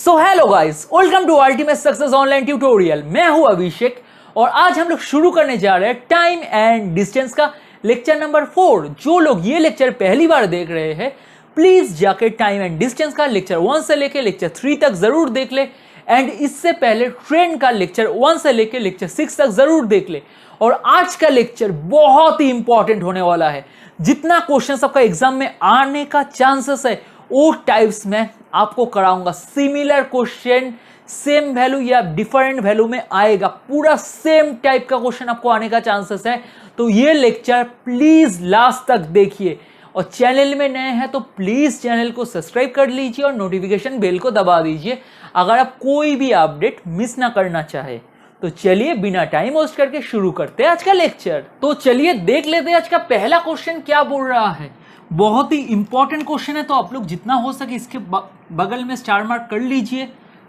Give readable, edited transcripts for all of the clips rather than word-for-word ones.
So hello guys, welcome to ultimate success online tutorial. मैं हूं अभिषेक और आज हम लोग शुरू करने जा रहे हैं टाइम एंड डिस्टेंस का लेक्चर नंबर 4। जो लोग ये लेक्चर पहली बार देख रहे हैं प्लीज जाके टाइम एंड डिस्टेंस का लेक्चर 1 से लेके लेक्चर 3 तक जरूर देख ले। एंड इससे पहले ट्रेन का लेक्चर 1 से लेके लेक्चर 6 तक जरूर देख ले। और आज का लेक्चर बहुत ही इंपॉर्टेंट होने वाला है। जितना क्वेश्चन आपका एग्जाम में आने का चांसेस है वो टाइप्स में आपको कराऊंगा। सिमिलर क्वेश्चन सेम वैल्यू या डिफरेंट वैल्यू में आएगा, पूरा सेम टाइप का क्वेश्चन आपको आने का चांसेस है। तो ये लेक्चर प्लीज लास्ट तक देखिए और चैनल में नए हैं तो प्लीज चैनल को सब्सक्राइब कर लीजिए और नोटिफिकेशन बेल को दबा दीजिए अगर आप कोई भी अपडेट मिस ना करना चाहे। तो चलिए बिना टाइम वेस्ट करके शुरू करते हैं आज का लेक्चर। तो चलिए देख लेते हैं आज का पहला क्वेश्चन क्या बोल रहा है। बहुत ही इंपॉर्टेंट क्वेश्चन है तो आप लोग जितना हो सके इसके बगल में स्टार मार्क कर लीजिए,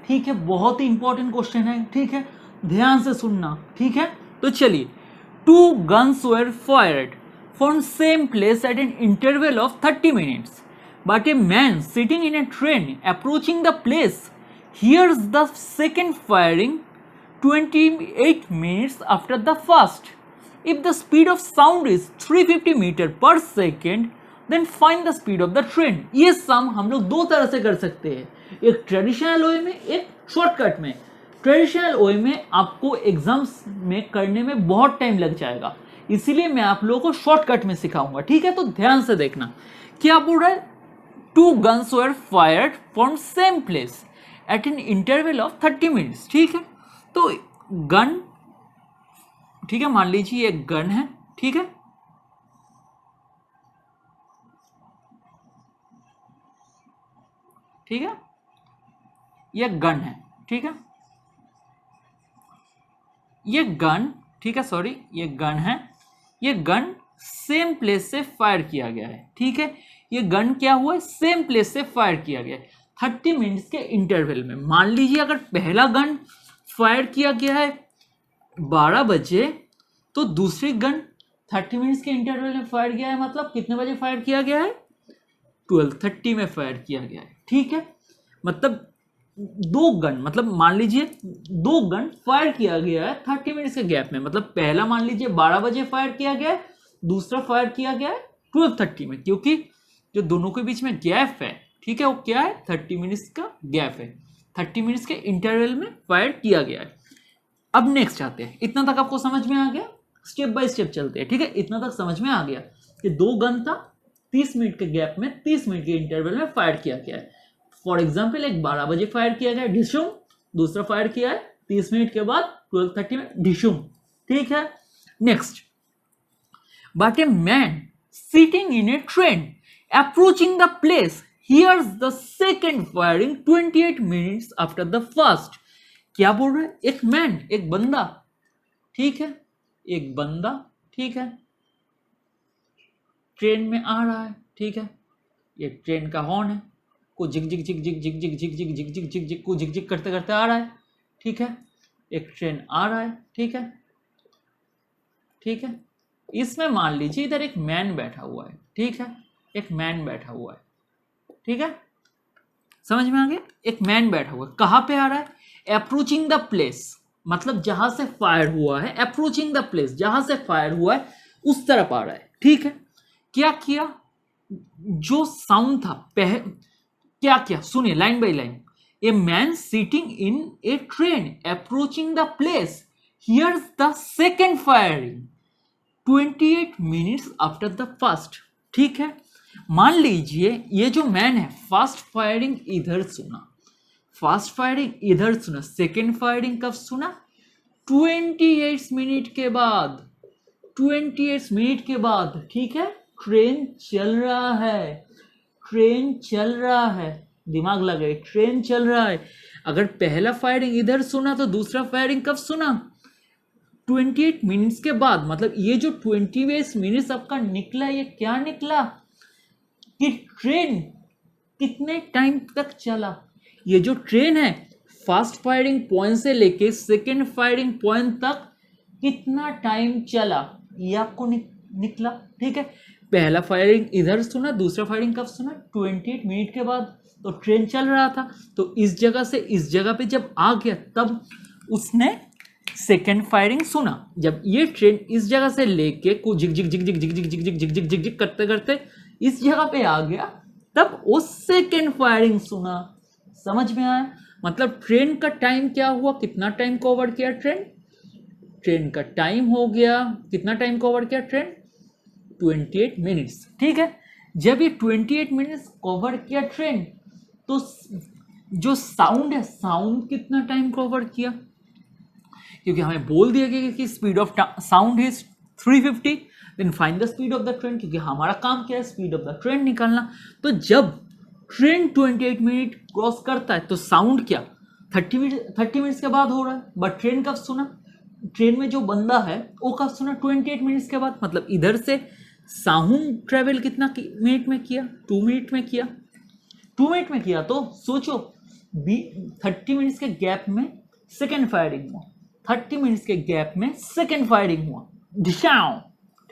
ठीक है। बहुत ही इंपॉर्टेंट क्वेश्चन है, ठीक है, ध्यान से सुनना, ठीक है। तो चलिए, 2 guns were fired from same place at an interval of 30 minutes, but a man sitting in a train approaching the place hears the second firing 28 minutes after the first. If the speed of sound is 350 meter per second, then find the speed of the train. ये सम हम लोग दो तरह से कर सकते हैं, एक ट्रेडिशनल वे में, एक शॉर्टकट में। ट्रेडिशनल वे में आपको एग्जाम्स में करने में बहुत टाइम लग जाएगा, इसीलिए मैं आप लोगों को शॉर्टकट में सिखाऊंगा, ठीक है। तो ध्यान से देखना क्या बोल रहा है। 2 guns were fired from same place at an interval of 30 minutes, ठीक है। तो गन, ठीक है, मान लीजिए एक गन है, ठीक है। ठीक है, ये गन है, ठीक है, ये गन, ठीक है, सॉरी, ये गन है। ये गन सेम प्लेस से फायर किया गया है, ठीक है। ये गन क्या हुआ है, सेम प्लेस से फायर किया गया है 30 मिनट्स के इंटरवल में। मान लीजिए अगर पहला गन फायर किया गया है 12 बजे तो दूसरी गन 30 मिनट्स के इंटरवल में फायर किया है, मतलब कितने बजे फायर किया गया है, 12:30 में फायर किया गया है, ठीक है। मतलब दो गन, मतलब मान लीजिए 2 गन फायर किया गया है 30 मिनट्स के गैप में। मतलब पहला मान लीजिए 12 बजे फायर किया गया है, दूसरा फायर किया गया है 12:30 में, क्योंकि जो दोनों के बीच में गैप है, ठीक है, वो क्या है, 30 मिनट्स का गैप है। 30 मिनट्स के इंटरवल में फायर किया गया है। अब नेक्स्ट आते हैं। इतना तक आपको समझ में आ गया, स्टेप बाय स्टेप चलते हैं, ठीक है। इतना तक समझ में आ गया कि 2 गन था, 30 मिनट के गैप में 30 मिनट के इंटरवल में फायर किया गया है। फॉर एग्जाम्पल एक 12 बजे फायर किया गया ढिशुम, दूसरा फायर किया है 30 मिनट के बाद 12:30 में ढिशुम, ठीक है। Next, but a man sitting in a train approaching the place here's the second firing 28 minutes after the first. क्या बोल रहा है, एक मैन, एक बंदा, ठीक है, एक बंदा, ठीक है, ट्रेन में आ रहा है, ठीक है। ये ट्रेन का हॉर्न है, को जिग जिग जिग जिग जिग जिग जिग जिग जिग जिग जिग जिग को जिग जिग करते करते आ रहा है, ठीक है। एक ट्रेन आ रहा है, ठीक है, ठीक है। इसमें मान लीजिए इधर एक मैन बैठा हुआ है, ठीक है, एक मैन बैठा हुआ है, ठीक है, समझ में आ गया। एक मैन बैठा हुआ है, कहाँ पे आ रहा है, अप्रोचिंग द प्लेस, मतलब जहां से फायर हुआ है, अप्रोचिंग द प्लेस, जहां से फायर हुआ है उस तरफ आ रहा है, ठीक है। क्या किया, जो साउंड था क्या किया, सुनिए line by line. A man sitting in a train approaching the place here's the second firing 28 minutes after the first, ठीक है। मान लीजिए ये जो मैन है फास्ट फायरिंग इधर सुना, फास्ट फायरिंग इधर सुना, सेकेंड फायरिंग कब सुना, 28 मिनट के बाद, 28 मिनट के बाद, ठीक है। ट्रेन चल रहा है, ट्रेन चल रहा है, दिमाग लगाए, ट्रेन चल रहा है। अगर पहला फायरिंग इधर सुना तो दूसरा फायरिंग कब सुना, 28 मिनट्स के बाद। मतलब ये जो 28 मिनट्स आपका निकला, ये क्या निकला कि ट्रेन कितने टाइम तक चला। ये जो ट्रेन है फास्ट फायरिंग पॉइंट से लेके सेकेंड फायरिंग पॉइंट तक कितना टाइम चला, ये आपको निकला, ठीक है। पहला फायरिंग इधर सुना, दूसरा फायरिंग कब सुना, 28 मिनट के बाद, तो ट्रेन चल रहा था, तो इस जगह से इस जगह पे जब आ गया तब उसने सेकेंड फायरिंग सुना। जब ये ट्रेन इस जगह से लेके कुछ जिग जिग जिग जिग जिग जिग जिग जिग जिग जिग जिग जिग करते करते इस जगह पे आ गया, तब वो सेकेंड फायरिंग सुना। समझ में आया? मतलब ट्रेन का टाइम क्या हुआ, कितना टाइम कवर किया ट्रेन का टाइम हो गया, कितना टाइम कवर किया ट्रेन, 28 मिनट्स। ठीक है, जब ये 28 मिनट्स कवर किया ट्रेन, तो जो साउंड है, साउंड कितना टाइम कवर किया, क्योंकि हमें बोल दिया गया कि speed of sound is 350, then find the speed of the train, क्योंकि हमारा काम क्या है, स्पीड ऑफ द ट्रेन निकालना। तो जब ट्रेन 28 मिनट क्रॉस करता है तो साउंड क्या 30 मिनट्स के बाद हो रहा है, बट ट्रेन कब सुना, ट्रेन में जो बंदा है वो कब सुना, 28 मिनट्स के बाद। मतलब इधर से साउंड ट्रेवल कितना मिनट में किया, 2 मिनट में किया, 2 मिनट में किया। तो सोचो 30 मिनट्स के गैप में सेकेंड फायरिंग हुआ, 30 मिनट्स के गैप में सेकेंड फायरिंग हुआ, ढिशाओ,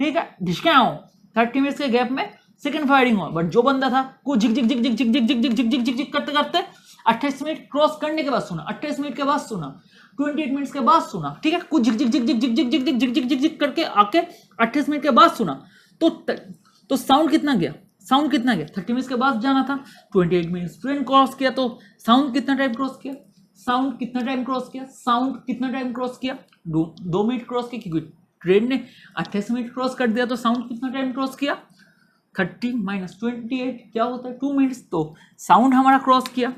ठीक है, ढिशाओ, 30 मिनट्स के गैप में सेकेंड फायरिंग हुआ। बट जो बंदा था को झिक झिक झिक झिक झिक झिक झिक झिक झिक झिक झिक झिक करते करते 28 मिनट क्रॉस करने के बाद सुना, 28 मिनट के बाद सुना, 28 मिनट्स के बाद सुना, ठीक है, कुछ झिक झिक झिक झिक झिक झिक झिक झिक झिक झिक झिक झिक करके आके 28 मिनट के बाद सुना। तो साउंड कितना गया, साउंड कितना गया, 30 मिनट्स के बाद जाना था, 28 मिनट्स ट्रेन क्रॉस किया, तो साउंड कितना टाइम क्रॉस किया, साउंड कितना टाइम क्रॉस किया, साउंड कितना टाइम क्रॉस किया, 2 मिनट क्रॉस किया, क्योंकि ट्रेन ने 28 मिनट क्रॉस कर दिया। तो साउंड कितना टाइम क्रॉस किया, 30 माइनस 28 क्या होता है, 2 मिनट्स। तो साउंड हमारा क्रॉस किया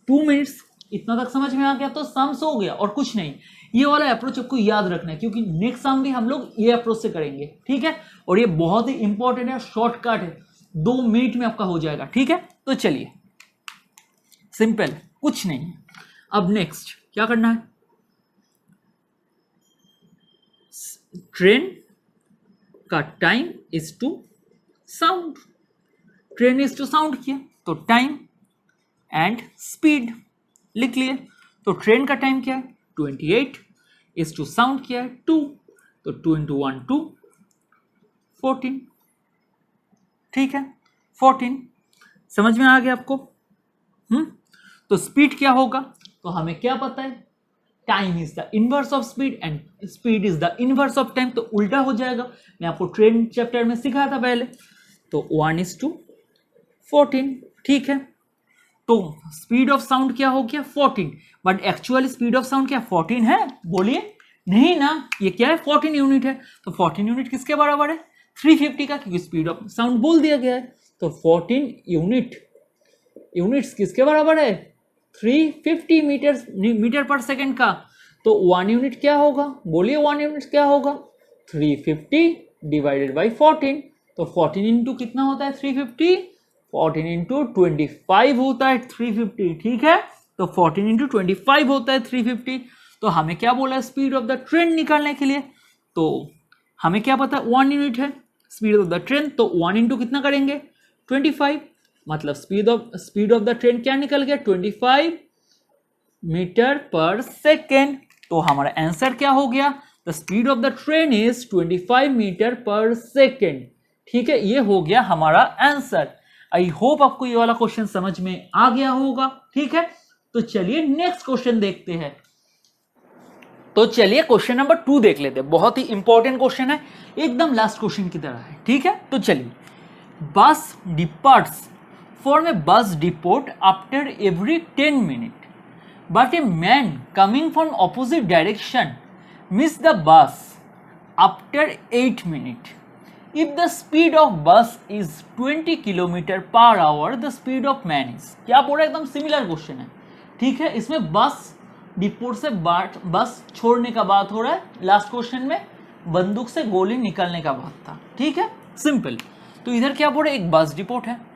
2 मिनट्स। इतना तक समझ में आ गया, तो सम्स हो गया और कुछ नहीं। ये वाला अप्रोच आपको याद रखना है, क्योंकि नेक्स्ट सम भी हम लोग ये अप्रोच से करेंगे, ठीक है। और ये बहुत ही इंपॉर्टेंट है, शॉर्टकट है, 2 मिनट में आपका हो जाएगा, ठीक है। तो चलिए, सिंपल, कुछ नहीं। अब नेक्स्ट क्या करना है, ट्रेन का time is to sound, train is to sound किया, तो टाइम एंड स्पीड लिख लिए। तो ट्रेन का टाइम क्या है 28, इज टू साउंड किया है 2, तो 2 × 1 2, 14, ठीक है, 14। समझ में आ गया आपको? तो स्पीड क्या होगा, तो हमें क्या पता है, time is the inverse of speed and speed is the inverse of time, तो उल्टा हो जाएगा। मैं आपको ट्रेन चैप्टर में सिखाया था पहले। तो 1:14, ठीक है। तो स्पीड ऑफ साउंड क्या हो गया 14, but actual speed of sound क्या 14 है, बोलिए, नहीं ना, ये क्या है 14 यूनिट है। तो 14 यूनिट किसके बराबर है, 350 का, क्योंकि स्पीड ऑफ साउंड बोल दिया गया है। तो 14 यूनिट्स किसके बराबर है, 350 मीटर पर सेकेंड का। तो 1 यूनिट क्या होगा, बोलिए 1 यूनिट क्या होगा, 350 डिवाइडेड बाई 14। तो 14 इंटू कितना होता है 350, 14 इंटू 25 होता है 350, ठीक है। तो 14 इंटू 25 होता है 350। तो हमें क्या बोला है स्पीड ऑफ द ट्रेन निकालने के लिए, तो हमें क्या पता 1 यूनिट है स्पीड ऑफ द ट्रेन, तो 1 इंटू कितना करेंगे 25, मतलब स्पीड ऑफ द ट्रेन क्या निकल गया 25 मीटर पर सेकेंड। तो हमारा आंसर क्या हो गया, the speed of the train is 25 meter per second, ठीक है। ये हो गया हमारा आंसर। आई होप आपको ये वाला क्वेश्चन समझ में आ गया होगा, ठीक है। तो चलिए नेक्स्ट क्वेश्चन देखते हैं। तो चलिए क्वेश्चन नंबर 2 देख लेते हैं, बहुत ही इंपॉर्टेंट क्वेश्चन है, एकदम लास्ट क्वेश्चन की तरह है, ठीक है। तो चलिए, बस departs from a bus depot after every 10 minutes, but a man coming from opposite direction missed the bus after 8 minutes. If the speed of bus is 20 km/h, the speed of man is, क्या बोल रहा है, एकदम similar question है, ठीक है। इसमें bus depot से बस छोड़ने का बात हो रहा है, लास्ट क्वेश्चन में बंदूक से गोली निकलने का बात था, ठीक है, सिंपल। तो इधर क्या बोल रहे हैं, एक बस डिपोट है,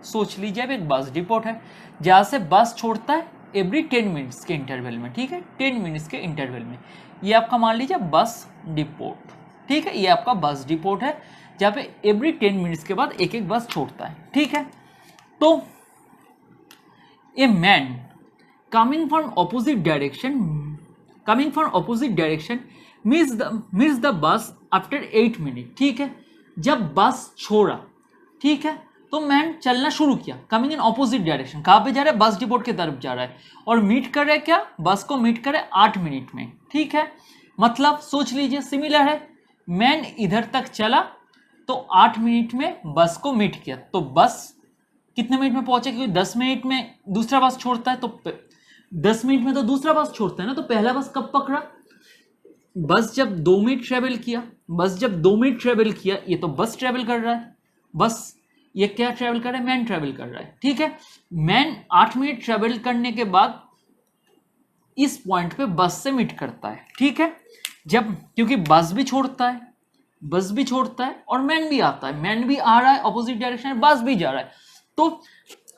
सोच लीजिए अब एक बस डिपोट है जहाँ से बस छोड़ता है एवरी 10 मिनट्स के इंटरवल में, ठीक है, 10 मिनट्स के इंटरवल में। ये आपका मान लीजिए बस डिपोट, ठीक है, ये आपका बस डिपोट है जहाँ पे एवरी 10 मिनट्स के बाद एक एक बस छोड़ता है, ठीक है। तो a man coming from opposite direction miss the bus after 8 minute, ठीक है। जब बस छोड़ा, ठीक है, तो मैन चलना शुरू किया, कमिंग इन ऑपोजिट डायरेक्शन। कहाँ पे जा रहा है? बस डिपोट की तरफ जा रहा है, और मीट कर रहा है क्या? बस को मीट कर रहा है 8 मिनट में, ठीक है। मतलब सोच लीजिए सिमिलर है, मैन इधर तक चला तो 8 मिनट में बस को मीट किया, तो बस कितने मिनट में पहुंचे? क्योंकि 10 मिनट में दूसरा बस छोड़ता है, तो 10 मिनट में तो दूसरा बस छोड़ता है ना, तो पहला बस कब पकड़ा? बस जब 2 मिनट ट्रेवल किया, बस जब 2 मिनट ट्रेवल किया, ये तो बस ट्रेवल कर रहा है, बस ये क्या ट्रेवल कर रहा है? मैन ट्रेवल कर रहा है, ठीक है। मैन 8 मिनट ट्रेवल करने के बाद इस पॉइंट पे बस से मीट करता है, ठीक है। जब क्योंकि बस भी छोड़ता है, बस भी छोड़ता है और मैन भी आता है, मैन भी आ रहा है ऑपोजिट डायरेक्शन में, बस भी जा रहा है, तो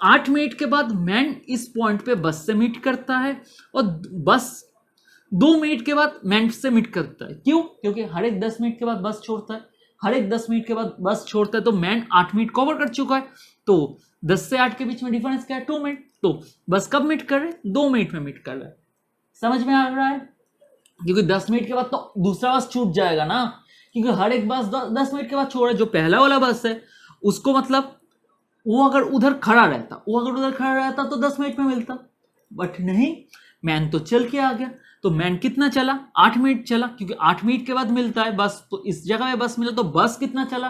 8 मिनट के बाद मैन इस पॉइंट पे बस से मीट करता है, और बस 2 मिनट के बाद मैन से मीट करता है। क्यों? क्योंकि हर एक 10 मिनट के बाद बस छोड़ता है, हर एक 10 मिनट के बाद बस छोड़ता है, तो मैन 8 मिनट कवर कर चुका है, तो 10 से 8 के बीच में डिफरेंस क्या है? 2 मिनट। तो बस कब मीट कर रहे हैं? 2 मिनट में मीट कर रहा है। समझ में आ रहा है? क्योंकि 10 मिनट के बाद तो दूसरा बस छूट जाएगा ना, क्योंकि हर एक बस 10 मिनट के बाद छोड़ रहा है। जो पहला वाला बस है उसको मतलब वो अगर उधर खड़ा रहता तो 10 मिनट में मिलता, बट नहीं, मैन तो चल के आ गया। तो मैन कितना चला? 8 मिनट चला, क्योंकि 8 मिनट के बाद मिलता है बस, तो इस जगह में बस मिला, तो बस कितना चला?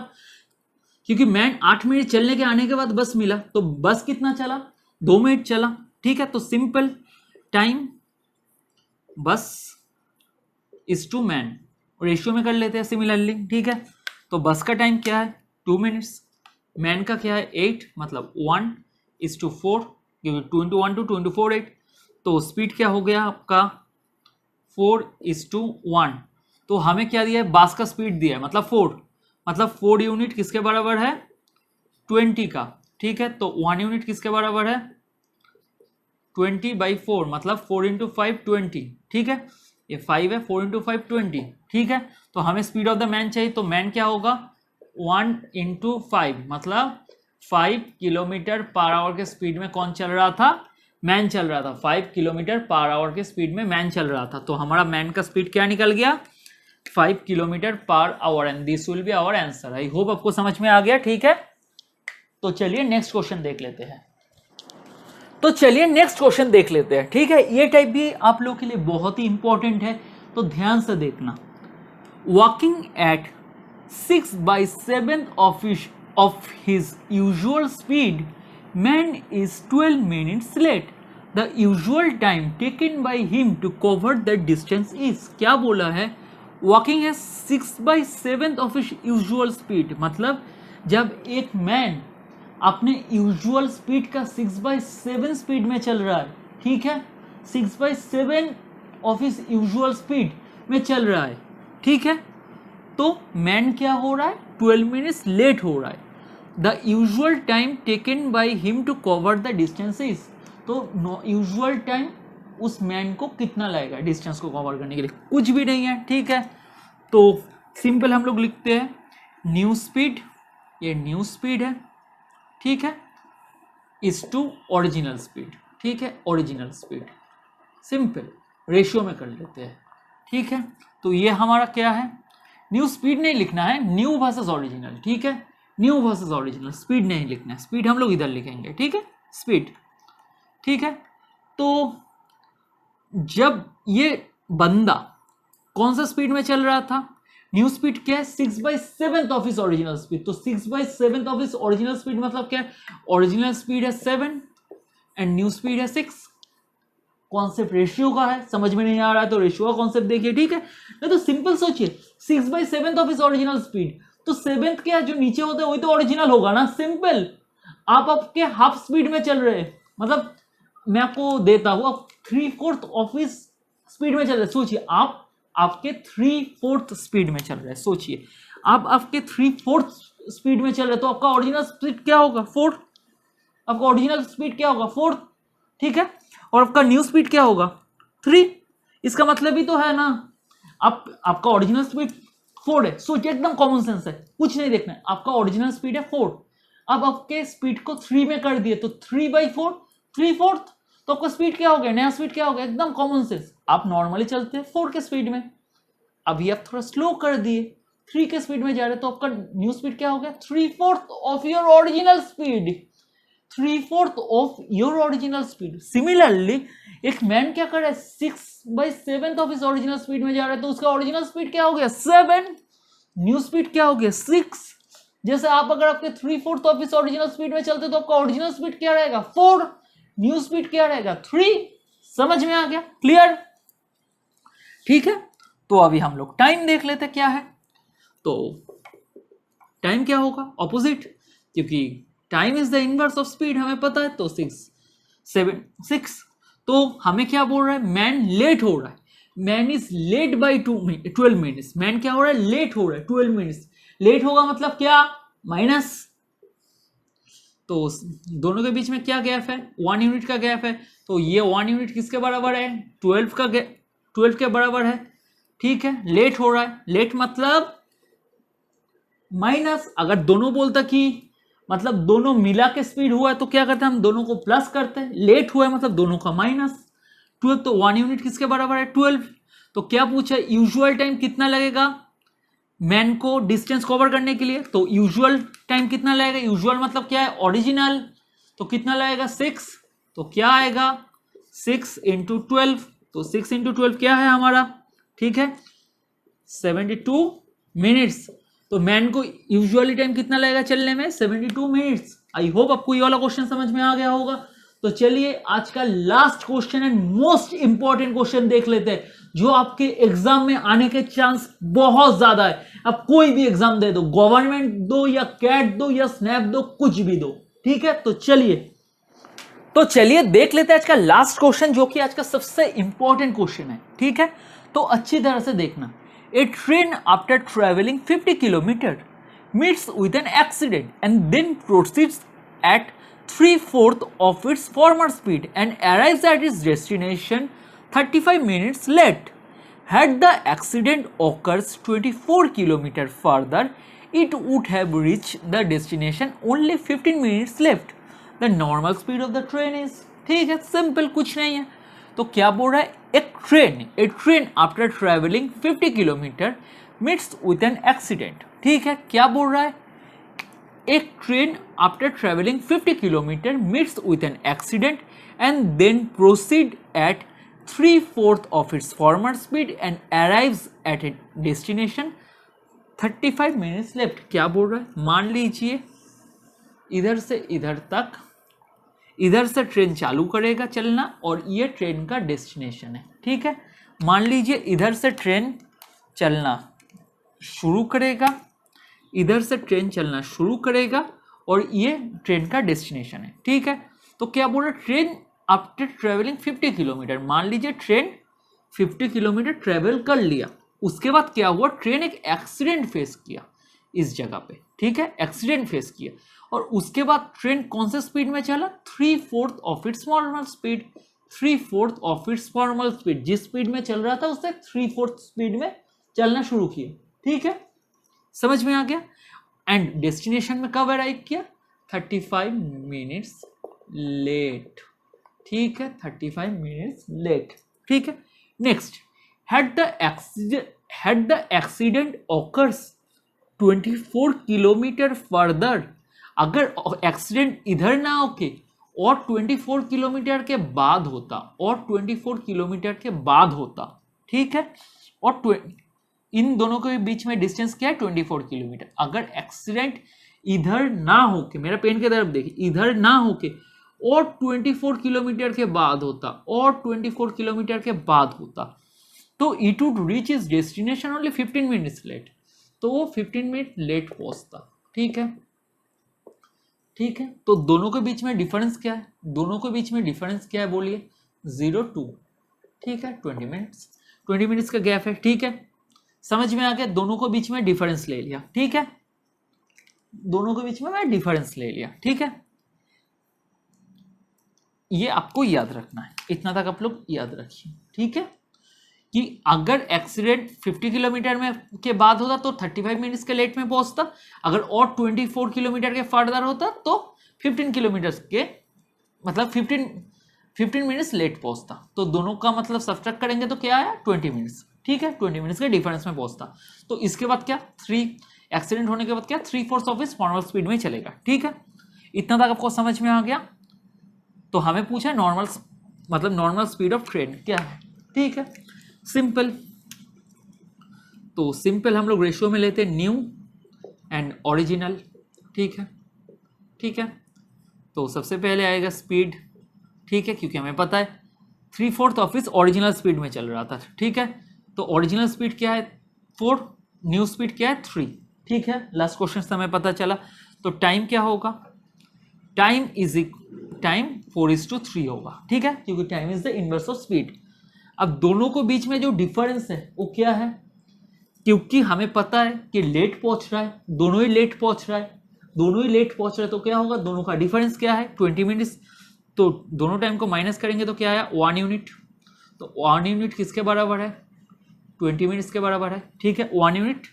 क्योंकि मैन 8 मिनट चलने के आने के बाद बस मिला, तो बस कितना चला? 2 मिनट चला, ठीक है। तो सिंपल टाइम बस इज टू मैन, रेशियो में कर लेते हैं सिमिलरली, ठीक है। तो बस का टाइम क्या है? 2 मिनट्स, मैन का क्या है? 8, मतलब 1:4, क्योंकि 2 × 1 2 2 × 4 8, तो स्पीड क्या हो गया आपका? 4:1। तो हमें क्या दिया है? बस का स्पीड दिया है, मतलब 4, मतलब 4 यूनिट किसके बराबर है? 20 का, ठीक है। तो 1 यूनिट किसके बराबर है? 20/4, मतलब 4 × 5 20, ठीक है। ये 5 है, 4 × 5 20, ठीक है। तो हमें स्पीड ऑफ द मैन चाहिए, तो मैन क्या होगा? 1 × 5, मतलब 5 किलोमीटर पर आवर के स्पीड में कौन चल रहा था? मैन चल रहा था। 5 किलोमीटर पर आवर के स्पीड में मैन चल रहा था, तो हमारा मैन का स्पीड क्या निकल गया? 5 kilometer per hour, and this will be our answer. I hope आपको समझ में आ गया, ठीक है। तो चलिए नेक्स्ट क्वेश्चन देख लेते हैं, ठीक है। ये टाइप भी आप लोग के लिए बहुत ही इंपॉर्टेंट है, तो ध्यान से देखना। Walking at 6/7 of his usual speed, man is 12 minutes late. The usual time taken by him to cover that distance is, क्या बोला है? वॉकिंग है 6/7 of his usual speed, मतलब जब एक मैन अपने यूजुअल स्पीड का 6/7 स्पीड में चल रहा है, ठीक है, 6/7 ऑफ हिज यूजुअल स्पीड में चल रहा है, ठीक है, तो मैन क्या हो रहा है? 12 मिनट्स लेट हो रहा है। The usual time taken by him to cover the distances, तो यूजुअल टाइम उस मैन को कितना लगेगा डिस्टेंस को कवर करने के लिए? कुछ भी नहीं है, ठीक है। तो सिंपल हम लोग लिखते हैं न्यू स्पीड, ये न्यू स्पीड है, ठीक है, इज टू ओरिजिनल स्पीड, ठीक है, ओरिजिनल स्पीड, सिंपल रेशियो में कर लेते हैं, ठीक है। तो ये हमारा क्या है? न्यू स्पीड नहीं लिखना है, न्यू वर्सेस ओरिजिनल, ठीक है, न्यू वर्सेस ओरिजिनल, स्पीड नहीं लिखना है, स्पीड हम लोग इधर लिखेंगे, ठीक है, स्पीड, ठीक है। तो जब ये बंदा कौन सा स्पीड में चल रहा था? न्यू स्पीड क्या है? 6/7 ऑफ हिज ओरिजिनल स्पीड, तो 6/7 ऑफ हिज ओरिजिनल स्पीड मतलब क्या है? ओरिजिनल स्पीड है 7 एंड न्यू स्पीड है 6। कॉन्सेप्ट रेशियो का है, समझ में नहीं आ रहा है तो रेशियो का कॉन्सेप्ट देखिए, ठीक है। नहीं तो सिंपल सोचिए, 6/7 ऑफ हिज ओरिजिनल स्पीड, तो 7th क्या जो नीचे होता है वही तो ओरिजिनल होगा ना, सिंपल। आप आपके हाफ स्पीड में चल रहे हैं, मतलब मैं आपको देता हूं, आप 3/4 ऑफ हिज स्पीड में चल रहे हैं। सोचिए आप आपके 3/4 स्पीड में चल रहे हैं, सोचिए आप आपके 3/4 स्पीड में चल रहे हैं, तो आपका ओरिजिनल स्पीड क्या होगा? 4। आपका ओरिजिनल स्पीड क्या होगा? 4, ठीक है। और आपका न्यू स्पीड क्या होगा? 3। इसका मतलब ही तो है ना, आपका ओरिजिनल स्पीड 4 है, सोचिए एकदम कॉमन सेंस है, कुछ नहीं देखना है, आपका ओरिजिनल स्पीड है 4, अब आपके स्पीड को 3 में कर दिए तो 3/4, 3/4, तो आपका स्पीड क्या हो गया? नया स्पीड क्या हो गया? एकदम कॉमन सेंस, आप नॉर्मली चलते हैं 4 के स्पीड में, अभी आप थोड़ा स्लो कर दिए 3 के स्पीड में जा रहे हैं, तो आपका न्यू स्पीड क्या हो गया? 3/4 of your original speed, 3/4 of your original speed. Similarly एक मैन क्या कर रहा है? 6/7 ऑफ इस ओरिजिनल स्पीड में जा रहा है, तो उसका ओरिजिनल स्पीड क्या हो गया? 7। न्यू स्पीड क्या हो गया? 6। जैसे आप अगर आपके 3/4 ऑफ इस ओरिजिनल स्पीड में चलते तो आपका ओरिजिनल स्पीड क्या रहेगा? 4। न्यू स्पीड क्या रहेगा? 3। समझ में आ गया? क्लियर? ठीक है, तो अभी हम लोग टाइम देख लेते क्या है। तो टाइम क्या होगा? ऑपोजिट, क्योंकि time is the inverse of speed, हमें पता है। तो 6। तो हमें क्या बोल रहा है? मैन लेट हो रहा है, man is late by 12 minutes. Man क्या हो रहा है? लेट हो रहा है 12 मिनट्स। लेट होगा मतलब क्या? माइनस। तो दोनों के बीच में क्या गैप है? 1 यूनिट का गैप है। तो ये 1 यूनिट किसके बराबर है? 12 के बराबर है। ठीक है, लेट हो रहा है, लेट मतलब माइनस। अगर दोनों बोलता कि मतलब दोनों मिला के स्पीड हुआ है तो क्या करते हैं? हम दोनों को प्लस करते हैं। लेट हुआ है मतलब दोनों का माइनस। 12, तो 1 यूनिट किसके बराबर है? 12। तो क्या पूछा? यूजुअल टाइम कितना लगेगा मैन को डिस्टेंस कवर करने के लिए? तो यूजुअल टाइम कितना लगेगा? यूजुअल मतलब क्या है? ओरिजिनल। तो कितना लगेगा? 6। तो क्या आएगा? 6 × 12। तो 6 × 12 क्या है हमारा? ठीक है, 72 मिनट्स। तो मैन को यूजुअली टाइम कितना लगेगा चलने में? 72 मिनट्स। आई होप आपको ये वाला क्वेश्चन समझ में आ गया होगा। तो चलिए आज का last question and most important question देख लेते हैं, जो आपके एग्जाम में आने के चांस बहुत ज्यादा है। आप कोई भी एग्जाम दे दो, गवर्नमेंट दो या कैट दो या स्नैप दो, कुछ भी दो। ठीक है, तो चलिए देख लेते हैं आज का लास्ट क्वेश्चन, जो कि आज का सबसे इंपॉर्टेंट क्वेश्चन है। ठीक है, तो अच्छी तरह से देखना। A train, after traveling 50 kilometers, meets with an accident and then proceeds at 3/4 of its former speed and arrives at its destination 35 minutes late. Had the accident occurs 24 kilometers further, it would have reached the destination only 15 minutes left. The normal speed of the train is, ठीक है, simple, कुछ नहीं है। तो क्या बोल रहा है? A train after travelling 50 kilometre meets with an accident. ठीक है, क्या बोल रहा है? एक train after travelling 50 kilometre meets with an accident and then proceed at 3/4 of its former speed and arrives at a destination 35 minutes left. क्या बोल रहा है? मान लीजिए इधर से इधर तक, इधर से ट्रेन चालू करेगा चलना और ये ट्रेन का डेस्टिनेशन है। ठीक है, मान लीजिए इधर से ट्रेन चलना शुरू करेगा, इधर से ट्रेन चलना शुरू करेगा और ये ट्रेन का डेस्टिनेशन है। ठीक है, तो क्या बोल रहा है? ट्रेन आफ्टर ट्रेवलिंग 50 किलोमीटर, मान लीजिए ट्रेन 50 किलोमीटर ट्रेवल कर लिया, उसके बाद क्या हुआ? ट्रेन एक एक्सीडेंट फेस किया इस जगह पे। ठीक है, एक्सीडेंट फेस किया और उसके बाद ट्रेन कौन से स्पीड में चला? 3/4 of it's normal speed. 3/4 of it's normal speed, जिस स्पीड में चल रहा था उससे 3/4 स्पीड में चलना शुरू किया। ठीक है, समझ में आ गया? एंड डेस्टिनेशन में कब अराइव किया? 35 मिनट्स लेट। ठीक है, 35 मिनट्स लेट। ठीक है, next, had the accident occurs 24 kilometer further, अगर एक्सीडेंट इधर ना होके और 24 किलोमीटर के बाद होता, और 24 किलोमीटर के बाद होता, ठीक है, और इन दोनों के बीच में डिस्टेंस क्या है? 24 किलोमीटर। अगर एक्सीडेंट इधर ना होके, मेरा पेन की तरफ देखिए, इधर ना होके और 24 किलोमीटर के बाद होता, और 24 किलोमीटर के बाद होता, तो it would reach is destination only 15 minutes late. तो वो 15 मिनट लेट पहुंचता। ठीक है, ठीक है, तो दोनों के बीच में डिफरेंस क्या है? दोनों के बीच में डिफरेंस क्या है? बोलिए। 0-2। ठीक है, 20 मिनट्स का गैप है। ठीक है, समझ में आ गया? दोनों के बीच में डिफरेंस ले लिया। ठीक है, दोनों के बीच में मैं डिफरेंस ले लिया। ठीक है, ये आपको याद रखना है, इतना तक आप लोग याद रखिए। ठीक है, कि अगर एक्सीडेंट 50 किलोमीटर में के बाद होता तो 35 मिनट्स के लेट में पहुंचता, अगर और 24 किलोमीटर के फर्दर होता तो 15 किलोमीटर के मतलब 15 मिनट्स लेट पहुंचता। तो दोनों का मतलब सब्ट्रैक्ट करेंगे तो क्या आया? 20 मिनट्स। ठीक है, 20 मिनट्स के डिफरेंस में पहुंचता। तो इसके बाद क्या, 3 एक्सीडेंट होने के बाद क्या 3/4 ऑफ इस नॉर्मल स्पीड में चलेगा। ठीक है, इतना तक आपको समझ में आ गया। तो हमें पूछा नॉर्मल मतलब नॉर्मल स्पीड ऑफ ट्रेन क्या है। ठीक है, सिंपल। तो सिंपल हम लोग रेशियो में लेते हैं न्यू एंड ओरिजिनल। ठीक है, ठीक है। तो सबसे पहले आएगा स्पीड। ठीक है, क्योंकि हमें पता है 3/4 ऑफ इस ओरिजिनल स्पीड में चल रहा था। ठीक है, तो ओरिजिनल स्पीड क्या है 4, न्यू स्पीड क्या है 3। ठीक है, लास्ट क्वेश्चन से हमें पता चला। तो टाइम क्या होगा, टाइम 4:3 होगा। ठीक है, क्योंकि time is the inverse of speed. अब दोनों को बीच में जो डिफरेंस है वो क्या है, क्योंकि हमें पता है कि लेट पहुंच रहा है, दोनों ही लेट पहुंच रहा है, दोनों ही लेट पहुंच रहे हैं, तो क्या होगा, दोनों का डिफरेंस क्या है 20 मिनट्स। तो दोनों टाइम को माइनस करेंगे तो क्या आया 1 यूनिट। तो 1 यूनिट किसके बराबर है 20 मिनट्स के बराबर है। ठीक है, 1 यूनिट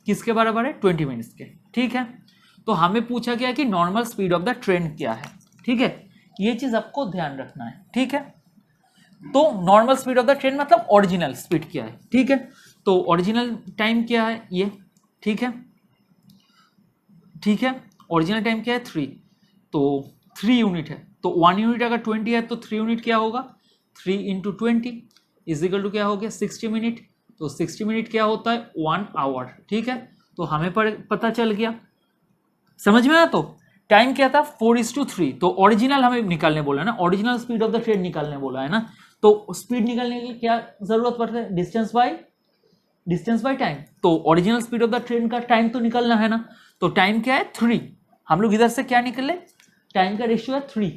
किसके बराबर है 20 मिनट्स के। ठीक है, तो हमें पूछा गया कि normal speed of the train क्या है। ठीक है, ये चीज आपको ध्यान रखना है। ठीक है, तो normal speed of the train मतलब ओरिजिनल स्पीड क्या है। ठीक है, तो ओरिजिनल टाइम क्या है ये। ठीक है, ठीक है, ओरिजिनल टाइम क्या है 3, तो 3 यूनिट है। तो 1 यूनिट अगर 20 है तो 3 यूनिट क्या होगा 3 × 20 इजिकल टू क्या हो गया 60 मिनट। तो 60 मिनट क्या होता है 1 आवर। ठीक है, तो हमें पता चल गया, समझ में आया। तो टाइम क्या था 4:3। तो ओरिजिनल हमें निकालने बोला है ना, original speed of the train निकालने बोला है ना। तो स्पीड निकालने के लिए क्या जरूरत पड़ता है, डिस्टेंस बाय टाइम। तो original speed of the train का टाइम तो निकालना है ना। तो टाइम क्या है 3, हम लोग इधर से क्या निकले टाइम का रेशियो है 3।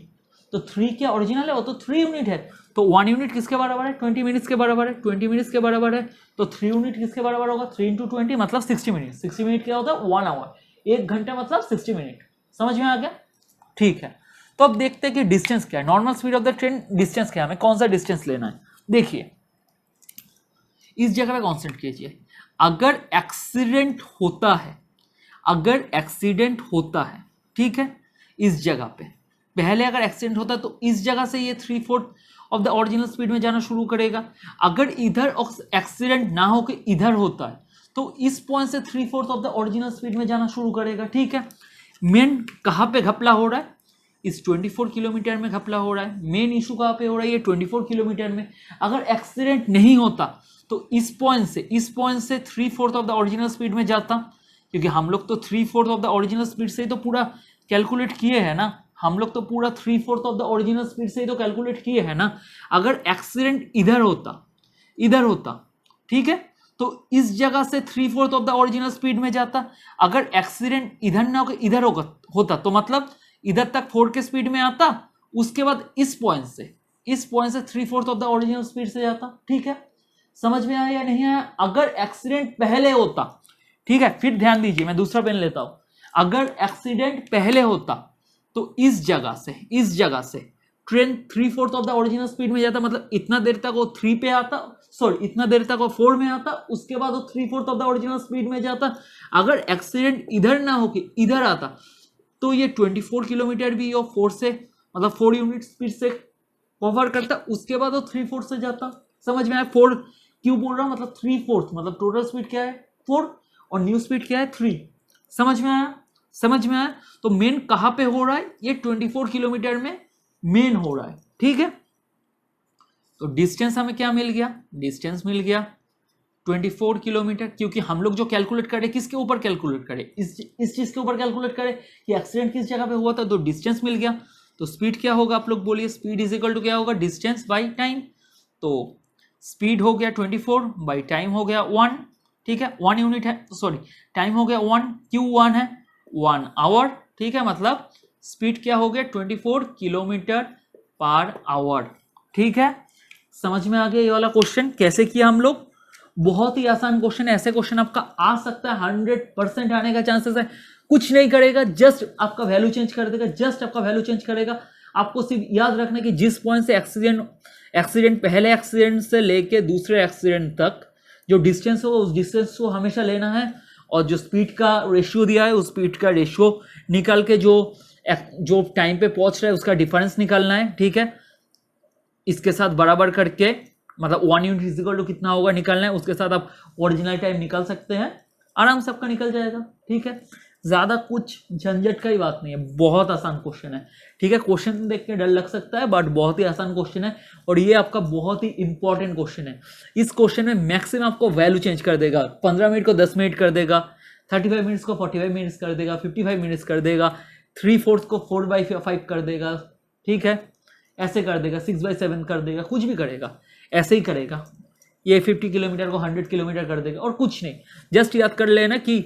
तो 3 क्या ओरिजिनल है, वो तो 3 यूनिट है। तो 1 यूनिट किसके बराबर है 20 मिनट्स के बराबर है, 20 मिनट्स के बराबर है। तो 3 यूनिट किसके बराबर होगा 3 × 20 मतलब 60 मिनट। 60 मिनट क्या होता है 1 आवर, 1 घंटा मतलब 60 मिनट। समझ में आ गया। ठीक है, तो अब देखते हैं कि डिस्टेंस क्या है, normal speed of the train distance क्या है, हमें कौन सा डिस्टेंस लेना है। देखिए इस जगह पे कॉन्सेंट्रेट कीजिए, अगर एक्सीडेंट होता है ठीक है, इस जगह पे पहले अगर एक्सीडेंट होता है तो इस जगह से ये 3/4 ऑफ द ओरिजिनल स्पीड में जाना शुरू करेगा। अगर इधर एक्सीडेंट ना हो के इधर होता है तो इस पॉइंट से 3/4 ऑफ द ओरिजिनल स्पीड में जाना शुरू करेगा। ठीक है, मेन कहाँ पे घपला हो रहा है, इस 24 किलोमीटर में घपला हो रहा है। मेन इशू कहाँ पे हो रहा है, ये 24 किलोमीटर में। अगर एक्सीडेंट नहीं होता तो इस पॉइंट से 3/4 ऑफ द ओरिजिनल स्पीड में जाता, क्योंकि हम लोग तो 3/4 ऑफ द ओरिजिनल स्पीड से ही तो पूरा कैलकुलेट किए हैं ना, हम लोग तो पूरा 3/4 ऑफ द ओरिजिनल स्पीड से ही तो कैलकुलेट किए हैं ना। अगर एक्सीडेंट इधर होता ठीक है, तो इस जगह से 3/4 ऑफ द ओरिजिनल स्पीड में जाता। अगर एक्सीडेंट इधर ना होकर इधर होता तो मतलब इधर तक 4 के स्पीड में आता, उसके बाद इस पॉइंट से 3/4 ऑफ द ओरिजिनल स्पीड से जाता। ठीक है, समझ में आया या नहीं आया। अगर एक्सीडेंट पहले होता, ठीक है, फिर ध्यान दीजिए, मैं दूसरा पेन लेता हूं। अगर एक्सीडेंट पहले होता तो इस जगह से train 3/4 of the original speed में जाता, मतलब इतना देर तक वो 3 पे आता, सॉरी इतना देर तक वो 4 में आता, उसके बाद वो 3/4 ऑफ द ओरिजिनल स्पीड में जाता। अगर एक्सीडेंट इधर ना होके इधर आता तो ये 24 किलोमीटर भी और 4 से मतलब 4 यूनिट स्पीड से कवर करता, उसके बाद वो 3/4 से जाता। समझ में आया। 4 क्यों बोल रहा हूं, मतलब 3/4 मतलब टोटल स्पीड क्या है 4 और न्यू स्पीड क्या है 3। समझ में आया। तो मेन कहां पे हो रहा है, ये 24 किलोमीटर में मेन हो रहा है। ठीक है, तो डिस्टेंस हमें क्या मिल गया, डिस्टेंस मिल गया 24 किलोमीटर, क्योंकि हम लोग जो कैलकुलेट करें किसके ऊपर कैलकुलेट करें, इस चीज के ऊपर कैलकुलेट करें कि एक्सीडेंट किस जगह पे हुआ था, तो डिस्टेंस मिल गया। तो स्पीड क्या होगा, आप लोग बोलिए, स्पीड इज इक्वल टू क्या होगा, डिस्टेंस बाई टाइम। तो स्पीड हो गया 24 बाई टाइम हो गया 1। ठीक है, 1 यूनिट है, सॉरी टाइम हो गया 1, क्यों 1 है 1 आवर। ठीक है, मतलब स्पीड क्या हो गया 24 किलोमीटर पर आवर। ठीक है, समझ में आ गया ये वाला क्वेश्चन कैसे किया हम लोग। बहुत ही आसान क्वेश्चन है, ऐसे क्वेश्चन आपका आ सकता है, 100% आने का चांसेस है। कुछ नहीं करेगा, जस्ट आपका वैल्यू चेंज कर देगा, आपको सिर्फ याद रखना कि जिस पॉइंट से एक्सीडेंट पहले एक्सीडेंट से लेके दूसरे एक्सीडेंट तक जो डिस्टेंस हो उस डिस्टेंस को हमेशा लेना है, और जो स्पीड का रेशियो दिया है उस स्पीड का रेशियो निकाल के जो टाइम पे पहुंच रहा है उसका डिफरेंस निकालना है। ठीक है, इसके साथ बराबर करके मतलब 1 यूनिट इजिकल टू कितना होगा निकालना है, उसके साथ आप ओरिजिनल टाइम निकाल सकते हैं, आराम से आपका निकल जाएगा। ठीक है, ज़्यादा कुछ झंझट का ही बात नहीं है, बहुत आसान क्वेश्चन है। ठीक है, क्वेश्चन देख के डर लग सकता है बट बहुत ही आसान क्वेश्चन है और ये आपका बहुत ही इंपॉर्टेंट क्वेश्चन है। इस क्वेश्चन में मैक्सिमम आपको वैल्यू चेंज कर देगा, 15 मिनट को 10 मिनट कर देगा, 35 मिनट्स को 45 मिनट्स कर देगा, 55 मिनट्स कर देगा, 3/4 को 4/5 कर देगा। ठीक है, ऐसे कर देगा, 6/7 कर देगा, कुछ भी करेगा, ऐसे ही करेगा। ये 50 किलोमीटर को 100 किलोमीटर कर देगा और कुछ नहीं। जस्ट याद कर लेना कि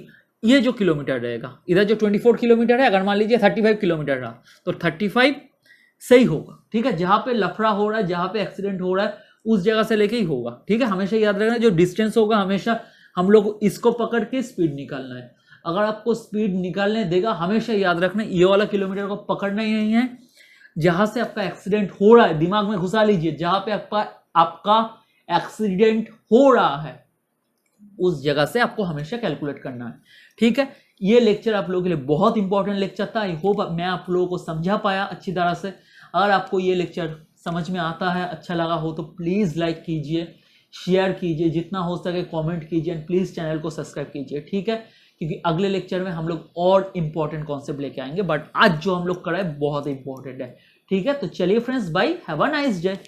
ये जो किलोमीटर रहेगा, इधर जो 24 किलोमीटर है, अगर मान लीजिए 35 किलोमीटर रहा तो 35 सही होगा। ठीक है, जहां पे लफड़ा हो रहा है, जहां पे एक्सीडेंट हो रहा है, उस जगह से लेके ही होगा। ठीक है, हमेशा याद रखना जो डिस्टेंस होगा हमेशा हम लोग इसको पकड़ के स्पीड निकालना है। अगर आपको स्पीड निकालने देगा, हमेशा याद रखना ये वाला किलोमीटर को पकड़ना ही नहीं है। जहां से आपका एक्सीडेंट हो रहा है, दिमाग में घुसा लीजिए, जहां पे आपका एक्सीडेंट हो रहा है उस जगह से आपको हमेशा कैलकुलेट करना है। ठीक है, ये लेक्चर आप लोगों के लिए बहुत इंपॉर्टेंट लेक्चर था। आई होप मैं आप लोगों को समझा पाया अच्छी तरह से। अगर आपको ये लेक्चर समझ में आता है, अच्छा लगा हो तो प्लीज़ लाइक कीजिए, शेयर कीजिए, जितना हो सके कमेंट कीजिए एंड प्लीज़ चैनल को सब्सक्राइब कीजिए। ठीक है, क्योंकि अगले लेक्चर में हम लोग और इंपॉर्टेंट कॉन्सेप्ट लेके आएंगे, बट आज जो हम लोग कर रहे हैं बहुत इंपॉर्टेंट है। ठीक है, तो चलिए friends, bye, have a nice day.